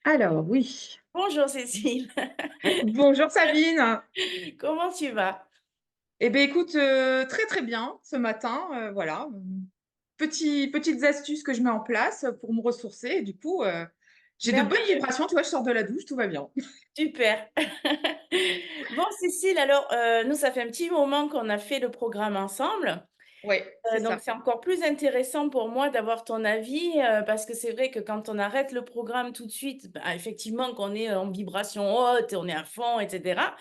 Alors oui. Bonjour Cécile, Bonjour Sabine. comment tu vas? Eh beh, écoute, très, très bien ce matin, voilà, petites astuces que je mets en place, pour me ressourcer et du coup, j'ai de bonnes Merveilleux, vibrations, tu vois? Je sors de la douche, tout va bien. super. Bon Cécile, alors, nous ça fait un petit moment qu'on a fait le programme ensemble, Ouais, c'est donc ça. c'est encore plus intéressant pour moi d'avoir ton avis, parce que c'est vrai que quand on arrête le programme tout de suite, bah, effectivement qu'on est en vibration haute et on est à fond et cetera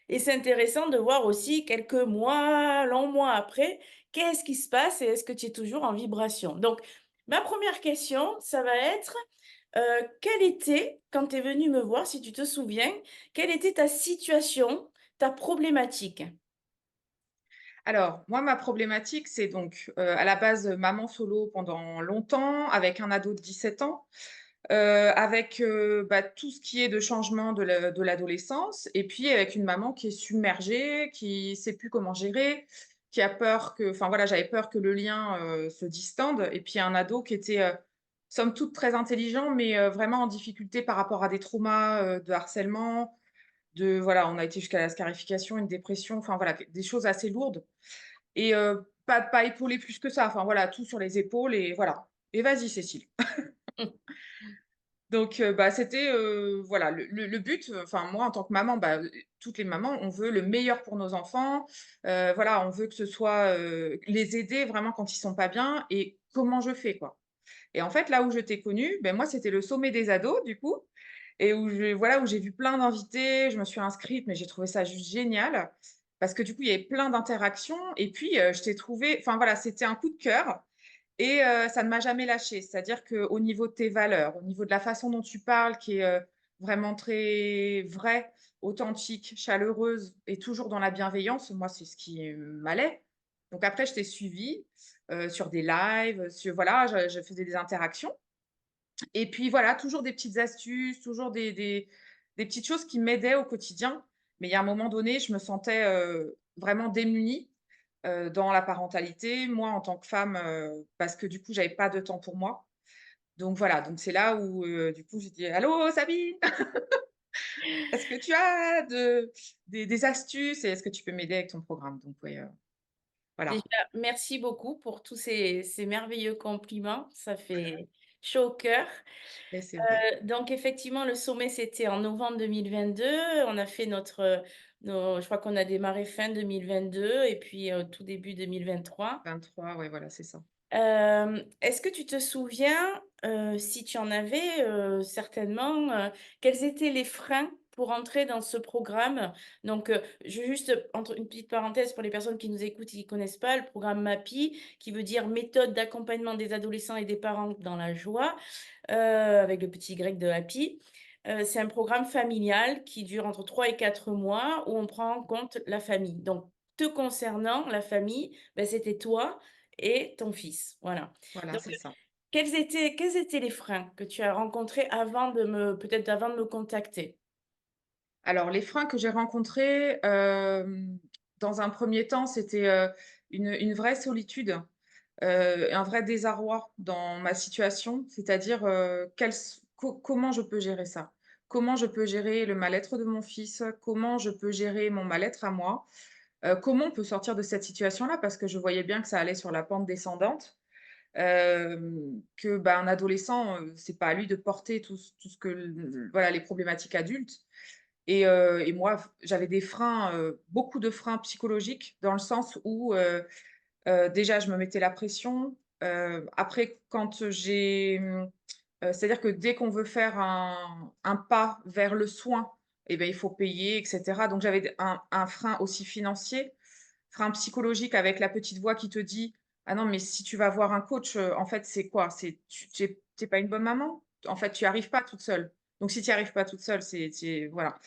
et c'est intéressant de voir aussi quelques mois, longs mois après, qu'est-ce qui se passe et est-ce que tu es toujours en vibration? Donc ma première question, ça va être quelle était, quand tu es venu me voir, si tu te souviens, quelle était ta situation, ta problématique? Alors moi, ma problématique, c'est donc, à la base, maman solo pendant longtemps avec un ado de 17 ans. Avec, bah, tout ce qui est de changement de l'adolescence et puis avec une maman qui est submergée, qui sait plus comment gérer, qui a peur que enfin voilà, j'avais peur que le lien, se distende et puis un ado qui était, somme toute très intelligent mais, vraiment en difficulté par rapport à des traumas, de harcèlement, de voilà, on a été jusqu'à la scarification, une dépression, enfin voilà, des choses assez lourdes et pas épaulé plus que ça, enfin voilà, tout sur les épaules et voilà. Et vas-y Cécile. Mmh. Donc bah, c'était, voilà, le but, enfin moi en tant que maman, bah, toutes les mamans, on veut le meilleur pour nos enfants, voilà, on veut que ce soit, les aider vraiment quand ils sont pas bien et comment je fais, quoi? Et en fait, là où je t'ai connue, beh, moi, c'était le sommet des ados, du coup et où je voilà, où j'ai vu plein d'invités, je me suis inscrite, mais j'ai trouvé ça juste génial parce que du coup, il y avait plein d'interactions et puis, je t'ai trouvée enfin voilà, c'était un coup de cœur et ça ne m'a jamais lâchée. C'est-à-dire qu'au niveau de tes valeurs, au niveau de la façon dont tu parles qui est, vraiment très vraie, authentique, chaleureuse et toujours dans la bienveillance, moi, c'est ce qui, m'allait. Donc après, je t'ai suivie, sur des lives, sur voilà, je faisais des interactions et puis voilà, toujours des petites astuces, toujours des petites choses qui m'aidaient au quotidien. Mais il y a un moment donné, je me sentais, vraiment démunie, dans la parentalité, moi en tant que femme, parce que du coup, j'avais pas de temps pour moi. Donc voilà, donc c'est là où, du coup, j'ai dit: «Allô Sabine, est-ce que tu as des astuces et est-ce que tu peux m'aider avec ton programme?» Donc ouais, Déjà, voilà. merci beaucoup pour tous ces merveilleux compliments, ça fait chaud au cœur. Et c'est vrai. Donc effectivement, le sommet, c'était en novembre 2022. On a fait je crois qu'on a démarré fin 2022 et puis, tout début 2023. 23, ouais, voilà, c'est ça. Est-ce que tu te souviens, si tu en avais, certainement, quels étaient les freins pour entrer dans ce programme? Donc, je veux juste, entre une petite parenthèse pour les personnes qui nous écoutent et qui ne connaissent pas, le programme MAPI, qui veut dire méthode d'accompagnement des adolescents et des parents dans la joie, avec le petit grec de happy. C'est un programme familial qui dure entre 3 et 4 mois où on prend en compte la famille. Donc te concernant, la famille, c'était toi et ton fils, voilà. Voilà, Donc, c'est ça. quels étaient les freins que tu as rencontrés avant de me peut-être avant de me contacter? Alors les freins que j'ai rencontrés, dans un premier temps, c'était, une vraie solitude, un vrai désarroi dans ma situation. C'est-à-dire, quels s co comment je peux gérer ça? Comment je peux gérer le mal-être de mon fils? Comment je peux gérer mon mal-être à moi? Comment on peut sortir de cette situation-là? Parce que je voyais bien que ça allait sur la pente descendante, que, bah, un adolescent, c'est pas à lui de porter tout ce que l voilà, les problématiques adultes et moi, j'avais des freins, beaucoup de freins psychologiques dans le sens où, déjà je me mettais la pression. Après quand c'est-à-dire que dès qu'on veut faire un pas vers le soin et ben, il faut payer et cetera. Donc j'avais un frein aussi financier, frein psychologique avec la petite voix qui te dit: «Ah non, mais si tu vas voir un coach, en fait, c'est quoi? C'est tu es pas une bonne maman? En fait, tu y arrives pas toute seule. Donc si tu y arrives pas toute seule, c'est tu es» voilà.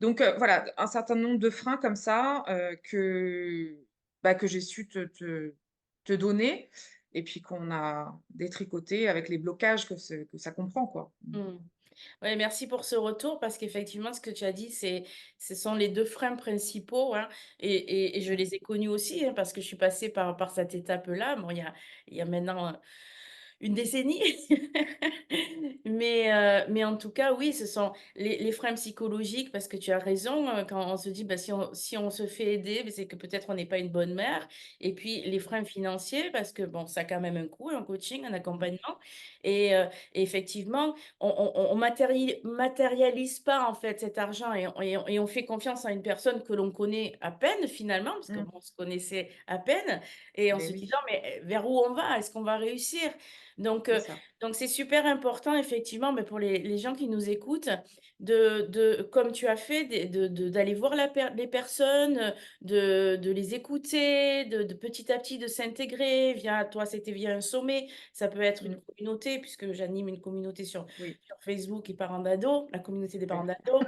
Donc voilà, un certain nombre de freins comme ça, bah, que j'ai su te donner et puis qu'on a détricoté avec les blocages que ça comprend, quoi. Mmh. Mmh. Ouais, merci pour ce retour parce qu'effectivement, ce que tu as dit, ce sont les 2 freins principaux, hein et je les ai connus aussi, hein, parce que je suis passée par cette étape-là. Bon, il y a maintenant, une décennie. mais en tout cas, oui, ce sont les freins psychologiques parce que tu as raison, quand on se dit: «Bah, si on se fait aider, beh, c'est que peut-être on n'est pas une bonne mère» et puis les freins financiers parce que bon, ça a quand même un coût, un coaching, un Mmh. accompagnement et effectivement, on matérialise pas, en fait, cet argent et on fait confiance à une personne que l'on connaît à peine finalement, parce que Mmh. bon, on se connaissait à peine et on Beh se dit: «Non oui, mais, vers où on va? Est-ce qu'on va réussir?» donc c'est heu ça. donc c'est super important effectivement, mais pour les gens qui nous écoutent, de comme tu as fait, d'aller voir les personnes, de les écouter, de petit à petit de s'intégrer via toi, c'était via un sommet, ça peut être une Mmh. communauté puisque j'anime une communauté Oui, sur Facebook et parents d'ados, la communauté des parents super. d'ados.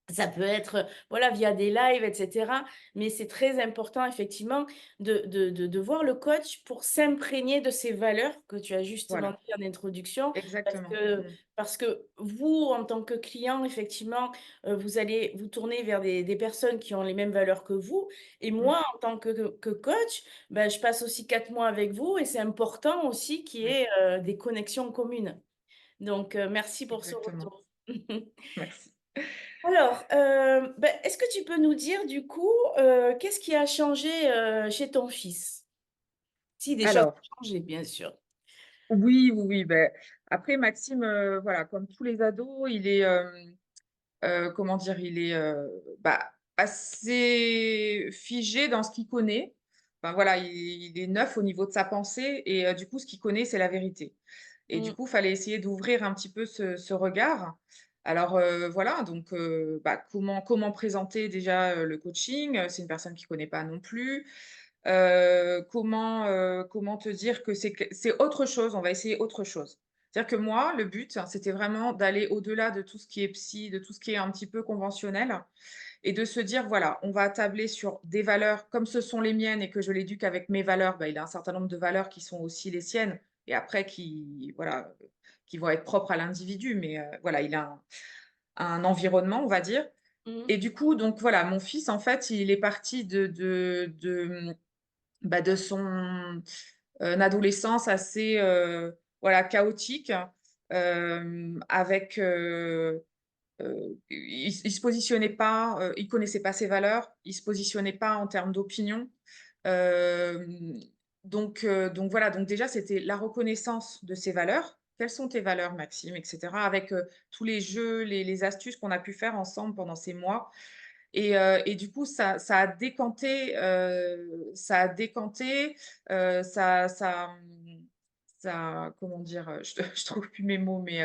Ça peut être, voilà, via des lives et cetera, mais c'est très important effectivement de voir le coach pour s'imprégner de ces valeurs que tu as justement Voilà, dit en introduction. Parce exactement. que Mmh. parce que vous, en tant que client, effectivement, vous allez vous tourner vers des personnes qui ont les mêmes valeurs que vous et Mmh. moi, en tant que coach, bah, je passe aussi 4 mois avec vous et c'est important aussi qu'il y Oui, ait, des connexions communes. Donc merci pour ce exactement. retour. Merci. Alors, est-ce que tu peux nous dire du coup, qu'est-ce qui a changé, chez ton fils? Si des choses Alors, ont changé, bien sûr. oui, oui, oui, beh, après Maxime, voilà, comme tous les ados, il est, comment dire? Il est, bah, assez figé dans ce qu'il connaît. Enfin voilà, il est neuf au niveau de sa pensée et du coup, ce qu'il connaît, c'est la vérité et du Mmh, coup, fallait essayer d'ouvrir un petit peu ce regard. Alors, voilà, donc bah, comment présenter déjà, le coaching? C'est une personne qui connaît pas non plus. Comment te dire que c'est autre chose, on va essayer autre chose. C'est-à-dire que moi, le but, hein, c'était vraiment d'aller au-delà de tout ce qui est psy, de tout ce qui est un petit peu conventionnel et de se dire: «Voilà, on va tabler sur des valeurs comme ce sont les miennes et que je l'éduque avec mes valeurs», bah, il a un certain nombre de valeurs qui sont aussi les siennes et après qui voilà, qui vont être propres à l'individu mais voilà, il a un environnement, on va dire mmh, et du coup, donc voilà, mon fils, en fait, il est parti bah, de son, adolescence assez, voilà, chaotique, avec, il se positionnait pas, il connaissait pas ses valeurs, il se positionnait pas en termes d'opinion. Hem, donc voilà, donc déjà, c'était la reconnaissance de ses valeurs. «Quelles sont tes valeurs, Maxime?» et cetera, avec, tous les jeux, les astuces qu'on a pu faire ensemble pendant ces mois et du coup, ça a décanté, ça comment dire? Je trouve plus mes mots, mais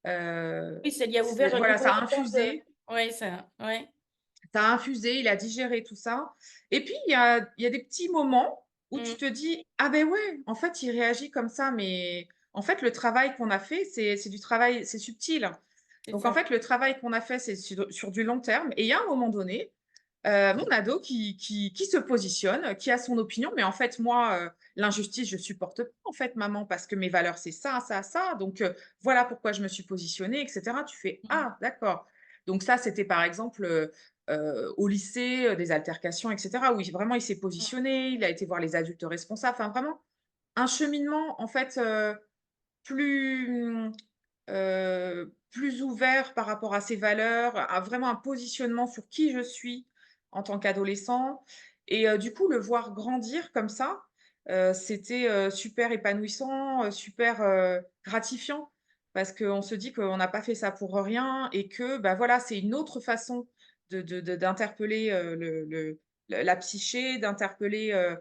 oui, ça lui a ouvert c'est un voilà, nouveau ça a regard de infusé. ouais, ça ouais. Ça a infusé, il a digéré tout ça et puis il y a des petits moments où tu Mmh, te dis: «Ah ben ouais, en fait, il réagit comme ça, mais en fait, le travail qu'on a fait, c'est du travail, c'est subtil». c'est Donc en ça. fait, le travail qu'on a fait, c'est sur du long terme et il y a un moment donné, mon ado qui se positionne, qui a son opinion, mais en fait, moi, l'injustice, je supporte pas, en fait, maman, parce que mes valeurs, c'est ça, ça, ça, donc voilà pourquoi je me suis positionnée et cetera. Tu fais: Mmh, «Ah d'accord». Donc ça, c'était par exemple, au lycée, des altercations et cetera, où il s'est mmh. positionné, il a été voir les adultes responsables, enfin vraiment un cheminement en fait, plus, plus ouvert par rapport à ses valeurs, à vraiment un positionnement sur qui je suis en tant qu'adolescent et du coup, le voir grandir comme ça, c'était, super épanouissant, super, gratifiant parce qu'on se dit qu'on n'a pas fait ça pour rien et que, bah, voilà, c'est une autre façon d'interpeller, la psyché, d'interpeller,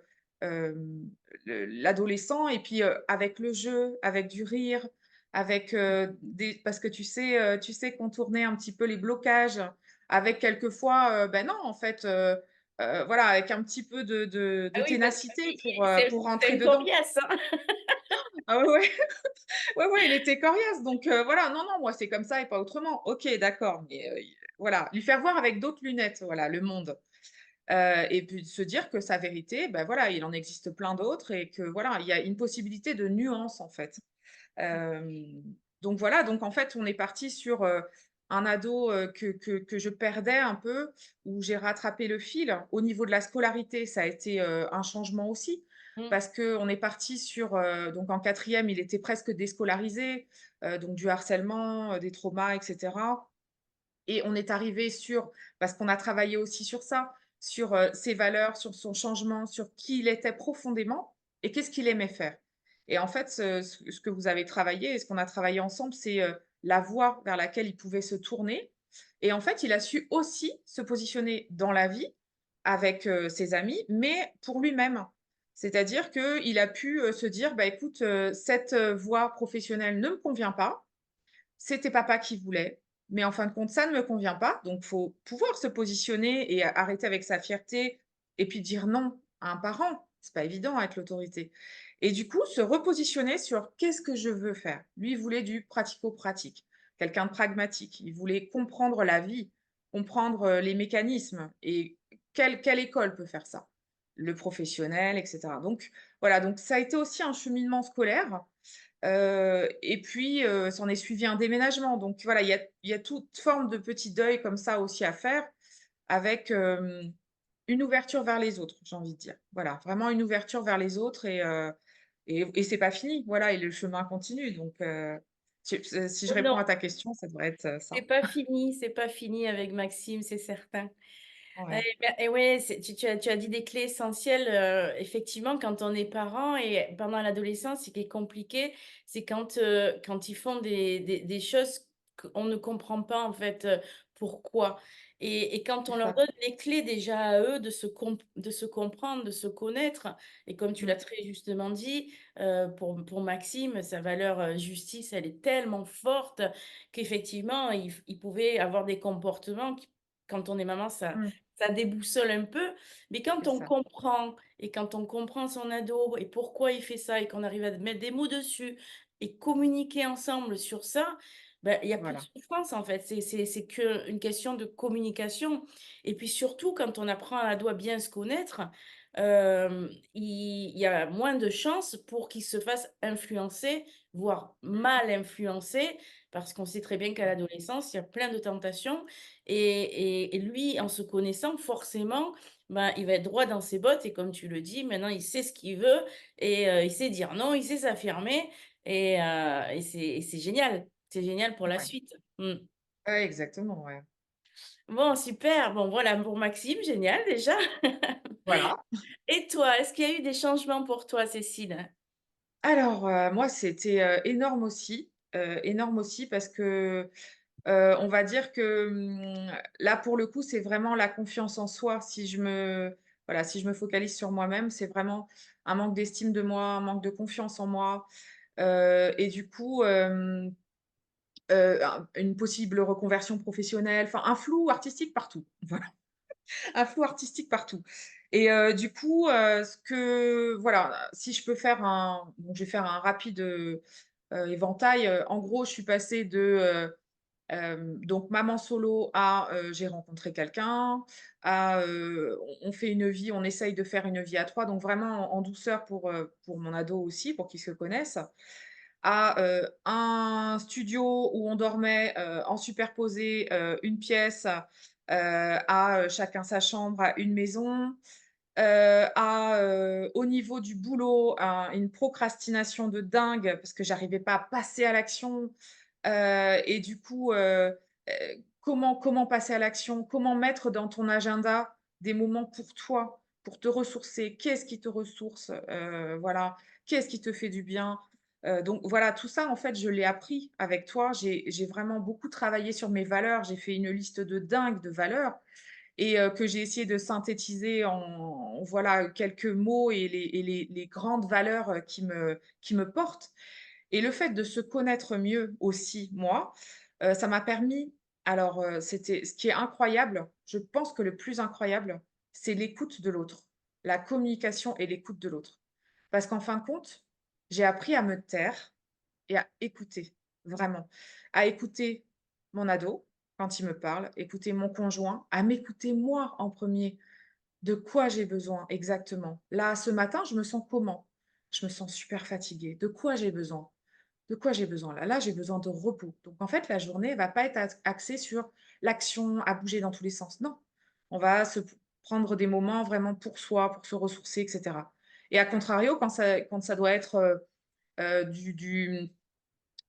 l'adolescent et puis, avec le jeu, avec du rire, avec, des parce que tu sais contourner un petit peu les blocages, avec quelquefois, bah, non en fait, voilà avec un petit peu Ah de oui, parce que ténacité lui, il c'est pour c'est rentrer un dedans. coriace, hein. Ah ouais, ouais. Ouais, ouais, il était coriace donc voilà, non, non, moi c'est comme ça et pas autrement. OK, d'accord, mais i voilà, lui faire voir avec d'autres lunettes, voilà, le monde. Et puis de se dire que sa vérité, bah, voilà, il en existe plein d'autres et que voilà, il y a une possibilité de nuance en fait. Hem, donc voilà, donc en fait, on est parti sur, un ado, que je perdais un peu, où j'ai rattrapé le fil. Au niveau de la scolarité, ça a été, un changement aussi, Mmh. parce qu'on est parti sur, donc en quatrième, il était presque déscolarisé, donc du harcèlement, des traumas et cetera. Et on est arrivé sur, parce qu'on a travaillé aussi sur ça, sur, ses valeurs, sur son changement, sur qui il était profondément et qu'est-ce qu'il aimait faire. Et en fait, ce que vous avez travaillé et ce qu'on a travaillé ensemble, c'est, la voie vers laquelle il pouvait se tourner. Et en fait, il a su aussi se positionner dans la vie avec, ses amis, mais pour lui-même. C'est-à-dire qu'il a pu, se dire: «Bah, écoute, cette, voie professionnelle ne me convient pas. C'était papa qui voulait, mais en fin de compte, ça ne me convient pas, donc faut pouvoir se positionner et arrêter avec sa fierté et puis dire non à un parent. C'est pas évident à être l'autorité et du coup, se repositionner sur: «Qu'est-ce que je veux faire?» Lui, il voulait du pratico-pratique, quelqu'un de pragmatique. Il voulait comprendre la vie, comprendre, les mécanismes et quelle école peut faire ça? Le professionnel et cetera. Donc voilà, donc ça a été aussi un cheminement scolaire. Et puis, s'en est suivi un déménagement. Donc voilà, il y a toute forme de petit deuil comme ça aussi à faire avec, une ouverture vers les autres, j'ai envie de dire. Voilà, vraiment une ouverture vers les autres et c'est pas fini, voilà et le chemin continue donc si je réponds Non, à ta question, ça devrait être, ça. c'est pas fini avec Maxime, c'est certain. Ouais, Et ouais, tu as dit des clés essentielles, effectivement, quand on est parent et pendant l'adolescence, ce qui est compliqué, c'est quand ils font des choses qu'on ne comprend pas, en fait, pourquoi. Et quand c'est on leur ça. donne les clés déjà à eux de se comprendre, de se connaître et comme tu l'as Mmh, très justement dit, pour Maxime, sa valeur, justice, elle est tellement forte qu'effectivement, il pouvait avoir des comportements qui quand on est maman, mmh, ça déboussole un peu, mais quand c'est on ça. comprend et quand on comprend son ado et pourquoi il fait ça et qu'on arrive à mettre des mots dessus et communiquer ensemble sur ça, bah, il y a plus de Voilà. souffrance en fait. C'est qu'une question de communication et puis surtout quand on apprend à l'ado à bien se connaître, il y a moins de chances pour qu'il se fasse influencer, voire Mmh, mal influencer, parce qu'on sait très bien qu'à ouais, l'adolescence, il y a plein de tentations et lui, en se connaissant, forcément, ben, il va être droit dans ses bottes et comme tu le dis, maintenant, il sait ce qu'il veut et il sait dire non, il sait s'affirmer et c'est génial. C'est génial pour la ouais. suite. Mmh. Ouais, exactement, ouais. Bon, super. Bon, voilà pour Maxime, génial déjà. Voilà. Et toi, est-ce qu'il y a eu des changements pour toi, Cécile? Alors, moi, c'était, énorme aussi parce que, on va dire que, là, pour le coup, c'est vraiment la confiance en soi. Si je me focalise sur moi-même, c'est vraiment un manque d'estime de moi, un manque de confiance en moi, et du coup, une possible reconversion professionnelle, enfin, un flou artistique partout. Voilà, un flou artistique partout et du coup, ce que voilà, si je peux faire je vais faire un rapide, éventail, en gros, je suis passée de, donc maman solo à, j'ai rencontré quelqu'un, à, on fait une vie, on essaye de faire une vie à 3, donc vraiment en douceur pour mon ado aussi, pour qu'il se connaisse, à, un studio où on dormait, en superposé, une pièce, à, chacun sa chambre, à une maison, à, au niveau du boulot, à une procrastination de dingue parce que j'arrivais pas à passer à l'action, et du coup, comment passer à l'action? Comment mettre dans ton agenda des moments pour toi, pour te ressourcer? Qu'est-ce qui te ressource? Voilà. Qu'est-ce qui te fait du bien? Donc voilà, tout ça, en fait, je l'ai appris avec toi. J'ai vraiment beaucoup travaillé sur mes valeurs. J'ai fait une liste de dingue de valeurs et que j'ai essayé de synthétiser en voilà, quelques mots et les grandes valeurs, qui me portent et le fait de se connaître mieux aussi, moi, ça m'a permis alors, c'était ce qui est incroyable, je pense que le plus incroyable, c'est l'écoute de l'autre, la communication et l'écoute de l'autre. Parce qu'en fin de compte, j'ai appris à me taire et à écouter, vraiment. À écouter mon ado quand il me parle, écouter mon conjoint, à m'écouter moi en premier. De quoi j'ai besoin exactement? Là, ce matin, je me sens comment? Je me sens super fatiguée. De quoi j'ai besoin? De quoi j'ai besoin là? Là, j'ai besoin de repos. Donc en fait, la journée va pas être axée sur l'action, à bouger dans tous les sens. Non, on va se prendre des moments vraiment pour soi, pour se ressourcer et cetera Et à contrario, quand ça doit être, du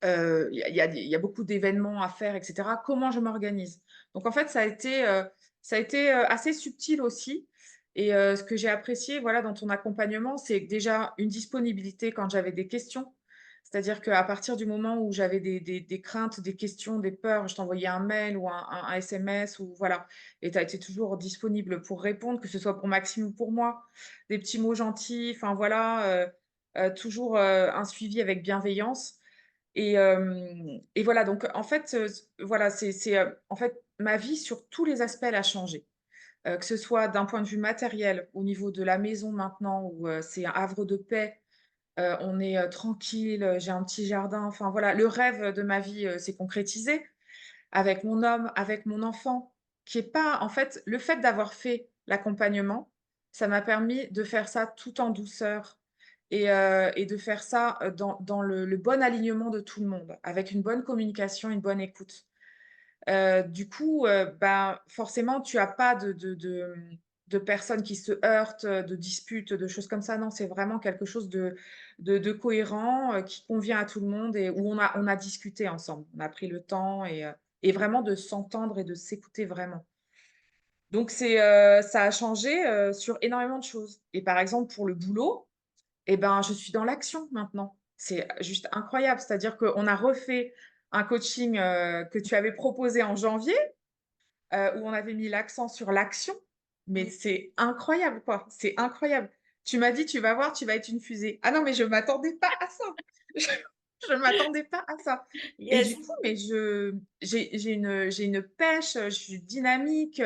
il y a beaucoup d'événements à faire et cetera. Comment je m'organise? Donc en fait, ça a été, assez subtil aussi et ce que j'ai apprécié, voilà, dans ton accompagnement, c'est déjà une disponibilité quand j'avais des questions. C'est-à-dire qu'à partir du moment où j'avais des craintes, des questions, des peurs, je t'envoyais un mail ou un SMS ou voilà et tu as été toujours disponible pour répondre, que ce soit pour Maxime ou pour moi. Des petits mots gentils, enfin voilà, toujours, un suivi avec bienveillance et voilà, donc en fait, voilà, en fait, ma vie sur tous les aspects, elle a changé. Que ce soit d'un point de vue matériel, au niveau de la maison maintenant où, c'est un havre de paix, on est, tranquille, j'ai un petit jardin, enfin voilà, le rêve de ma vie, s'est concrétisé avec mon homme, avec mon enfant, qui est pas en fait, le fait d'avoir fait l'accompagnement, ça m'a permis de faire ça tout en douceur et de faire ça, dans le bon alignement de tout le monde, avec une bonne communication, une bonne écoute. Du coup, ben, forcément, tu as pas de personnes qui se heurtent, de disputes, de choses comme ça. Non, c'est vraiment quelque chose de cohérent, qui convient à tout le monde et où on a discuté ensemble. On a pris le temps et vraiment de s'entendre et de s'écouter vraiment. Donc ça a changé, sur énormément de choses et par exemple, pour le boulot et ben, je suis dans l'action maintenant. C'est juste incroyable. C'est-à-dire qu'on a refait un coaching, que tu avais proposé en janvier, où on avait mis l'accent sur l'action, mais Mmh. c'est incroyable, quoi. C'est incroyable. Tu m'as dit: «Tu vas voir, tu vas être une fusée». Ah non, mais je m'attendais pas à ça. Je m'attendais pas à ça et Yes. du coup, mais j'ai une pêche, je suis dynamique,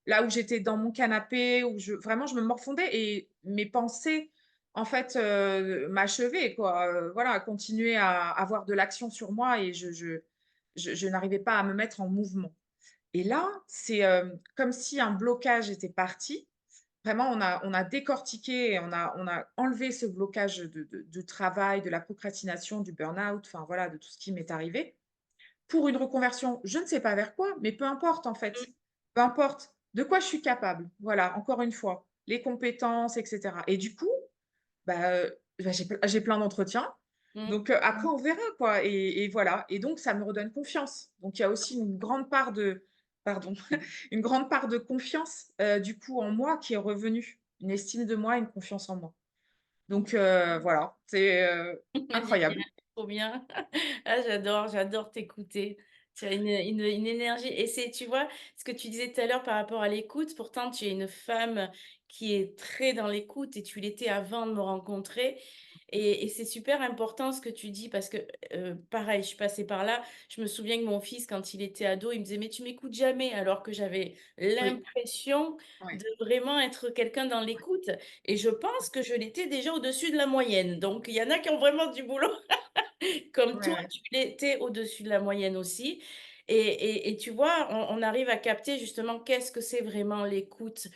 là où j'étais dans mon canapé, où je me morfondais et mes pensées, en fait, m'achevaient, quoi, voilà, continuer à avoir de l'action sur moi et je n'arrivais pas à me mettre en mouvement. Et là, c'est, comme si un blocage était parti. Vraiment, on a décortiqué et on a enlevé ce blocage de travail, de la procrastination, du burn-out, enfin voilà, de tout ce qui m'est arrivé. Pour une reconversion, je ne sais pas vers quoi, mais peu importe en fait. Mmh. Peu importe de quoi je suis capable. Voilà, encore une fois, les compétences et cetera et du coup, j'ai plein d'entretiens. Mmh. Donc, après on verra quoi et voilà et donc ça me redonne confiance. Donc il y a aussi une grande part de pardon, une grande part de confiance, du coup en moi qui est revenue. Une estime de moi, une confiance en moi. Donc, voilà, c'est, Génial, incroyable. trop bien. Ah j'adore, j'adore t'écouter. Tu as une énergie et c'est tu vois, ce que tu disais tout à l'heure par rapport à l'écoute, pourtant tu es une femme qui est très dans l'écoute et tu l'étais avant de me rencontrer et c'est super important ce que tu dis parce que, pareil, je suis passée par là. Je me souviens que mon fils, quand il était ado, il me disait: «Mais tu m'écoutes jamais», alors que j'avais Oui, l'impression ouais, de vraiment être quelqu'un dans l'écoute et je pense que je l'étais déjà au-dessus de la moyenne. Donc il y en a qui ont vraiment du boulot. Comme ouais, toi, ouais, tu l'étais au-dessus de la moyenne aussi et tu vois, on arrive à capter justement qu'est-ce que c'est vraiment l'écoute.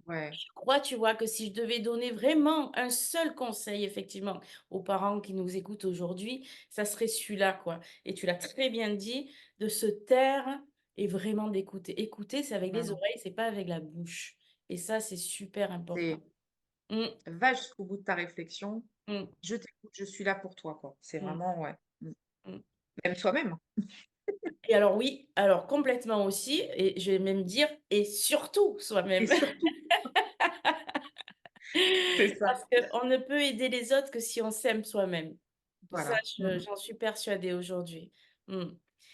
ouais, Je crois, tu vois, que si je devais donner vraiment un seul conseil effectivement aux parents qui nous écoutent aujourd'hui, ça serait celui-là, quoi et tu l'as très bien dit, de se taire et vraiment d'écouter. Écouter, c'est avec les vraiment. oreilles, c'est pas avec la bouche et ça, c'est super important. C'est Mmh, va jusqu'au bout de ta réflexion, mmh, je t'écoute, je suis là pour toi, quoi. C'est mmh, vraiment ouais, mmh. même toi-même Et alors oui, alors complètement aussi et je vais même dire et surtout et soi-même. surtout c'est ça. Parce qu'on ne peut aider les autres que si on s'aime soi-même. Ça, Voilà. j'en suis persuadée aujourd'hui. Mmh.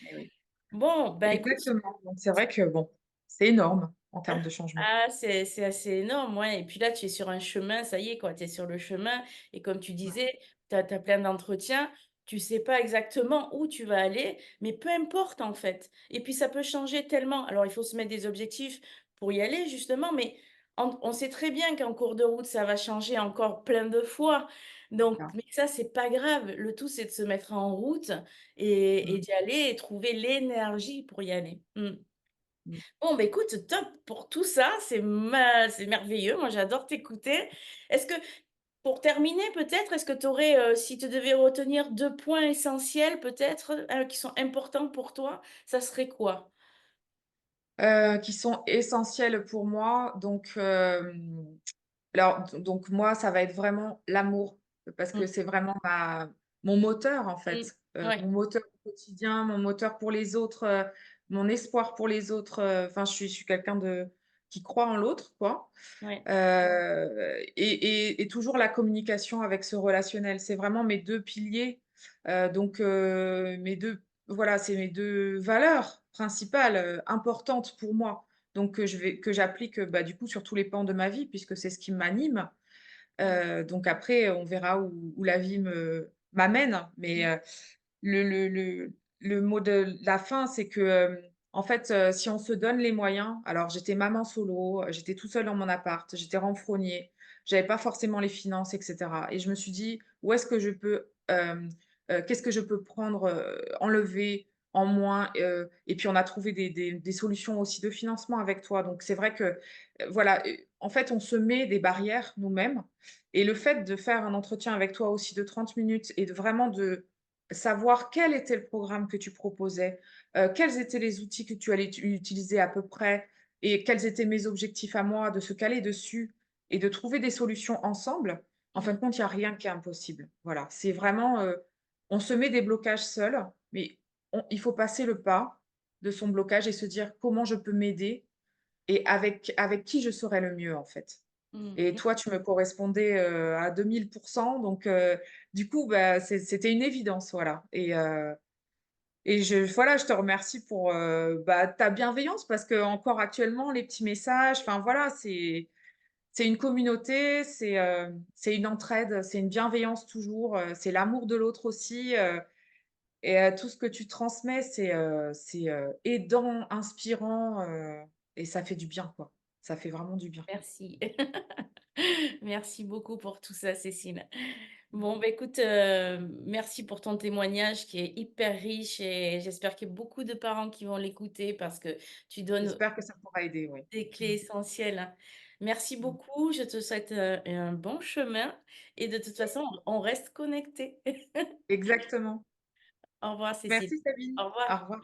Et oui. Bon, ben écoute, Exactement. Donc c'est vrai que bon, c'est énorme en termes de changement. ah, c'est assez énorme, ouais et puis là, tu es sur un chemin, ça y est quoi, tu es sur le chemin et comme tu Ouais, disais, tu as plein d'entretiens, tu sais pas exactement où tu vas aller, mais peu importe en fait et puis ça peut changer tellement. Alors il faut se mettre des objectifs pour y aller justement, mais on sait très bien qu'en cours de route, ça va changer encore plein de fois, donc ça. mais ça, c'est pas grave. Le tout, c'est de se mettre en route et Mmh, d'y aller et trouver l'énergie pour y aller. Mmh. mmh. Bon, bah, écoute, top pour tout ça, c'est merveilleux, moi j'adore t'écouter. Est-ce que pour terminer peut-être, est-ce que tu aurais, si tu devais retenir 2 points essentiels peut-être, qui sont importants pour toi, ça serait quoi? Qui sont essentiels pour moi donc Alors donc moi, ça va être vraiment l'amour, parce Mmh. que c'est vraiment mon moteur en Mmh. fait, Ouais, mon moteur au quotidien, mon moteur pour les autres, mon espoir pour les autres, enfin je suis quelqu'un qui croit en l'autre quoi, ouais. et toujours la communication avec ce relationnel. C'est vraiment mes 2 piliers, donc mes 2 voilà, c'est mes 2 valeurs principales, importantes pour moi. Donc que j'applique, bah, du coup sur tous les pans de ma vie puisque c'est ce qui m'anime. Mmh. Donc après on verra où la vie m'amène. Mais Mmh. le mot de la fin, c'est que, en fait, si on se donne les moyens, alors j'étais maman solo, j'étais toute seule dans mon appart, j'étais renfrognée, j'avais pas forcément les finances et cetera et je me suis dit: «Où est-ce que je peux, qu'est-ce que je peux prendre, enlever en moins?» Et puis on a trouvé des solutions aussi de financement avec toi. Donc c'est vrai que, voilà, en fait, on se met des barrières nous-mêmes et le fait de faire un entretien avec toi aussi de 30 minutes et de vraiment de savoir quel était le programme que tu proposais, quels étaient les outils que tu allais utiliser à peu près et quels étaient mes objectifs à moi, de se caler dessus et de trouver des solutions ensemble. En fin Mmh. de compte, il y a rien qui est impossible. Voilà, c'est vraiment, on se met des blocages seuls, mais il faut passer le pas de son blocage et se dire: «Comment je peux m'aider et avec qui je serai le mieux, en fait?» Et Mmh. toi, tu me correspondais, à 2000. Donc du coup, bah, c'était une évidence, voilà. Et voilà, je te remercie pour, bah, ta bienveillance parce que encore actuellement, les petits messages, enfin voilà, c'est une communauté, c'est une entraide, c'est une bienveillance toujours, c'est l'amour de l'autre aussi, et tout ce que tu transmets, c'est aidant, inspirant, et ça fait du bien, quoi. Ça fait vraiment du bien. Merci. Merci beaucoup pour tout ça, Cécile. Bon, bah, écoute, merci pour ton témoignage qui est hyper riche et j'espère qu'il y a beaucoup de parents qui vont l'écouter parce que tu donnes J'espère que ça pourra aider, oui. des clés Mmh. essentielles. Merci Mmh. beaucoup, je te souhaite, un bon chemin et de toute façon, on reste connectés. Exactement. Au revoir, Cécile. Merci Sabine. Au revoir. Au revoir.